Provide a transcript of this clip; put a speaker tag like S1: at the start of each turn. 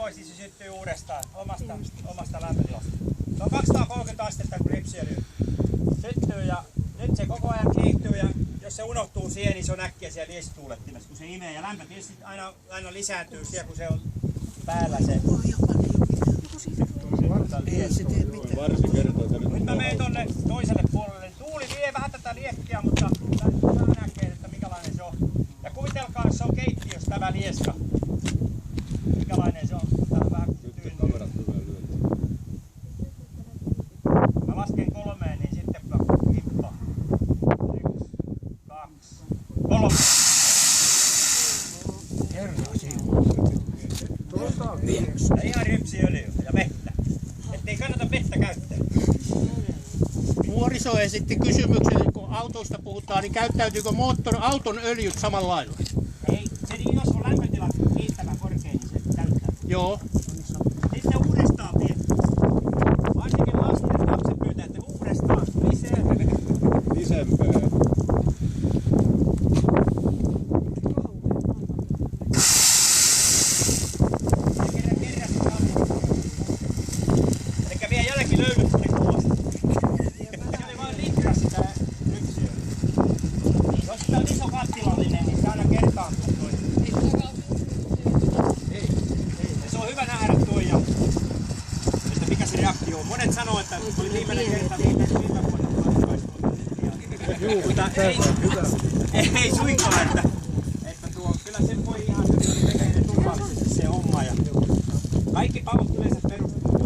S1: pois, se syttyy uudestaan omasta lämpötilasta. Se on 230 astetta, kun ripsiöljy syttyy ja nyt se koko ajan kiihtyy ja jos se unohtuu siihen, niin se on äkkiä siellä liesituulettimessa, kun se imee. Ja lämpö tietysti aina lisääntyy siellä, kun se on päällä se. Nyt mä menen tonne toiselle puolelle. Tuuli vie vähän tätä liekkiä, mutta vähän näkee, että minkälainen se on. Ja kuvitelkaa, jos se on keittiössä tämä lieska. Minkälainen se on. Tää on vähän tyyntyy. Mä lasken 3, niin sitten kippa. 1, 2, 3. Ja ihan rypsiöljyä ja vettä. Ettei kannata vettä käyttää.
S2: Nuoriso esitti kysymyksen, kun autoista puhutaan, niin käyttäytyykö auton öljyt samalla lailla?
S1: Ei, se niin jos on lämpötila riittävän korkea, niin se täyttää.
S2: Joo.
S1: Sitten uudestaan vie. Varsinkin lasten lapset pyytää, että uudestaan lisää.
S3: Lisempää.
S1: Elikkä vie jälki löydyt sinne kuvasta. Se oli vain litras sitä rypsiä. Jos sitä on iso kattilallinen, niin se aina kertaantuu toi. Se on hyvä nähdä toi ja että mikä se reaktio on. Monet sanoo, että oli viimeinen kerta viime vuonna. Mutta ei suinkaan, että kyllä se voi ihan hyvin tekee ne turvallisesti se homma. Ja kaikki pavut yleensä perustuu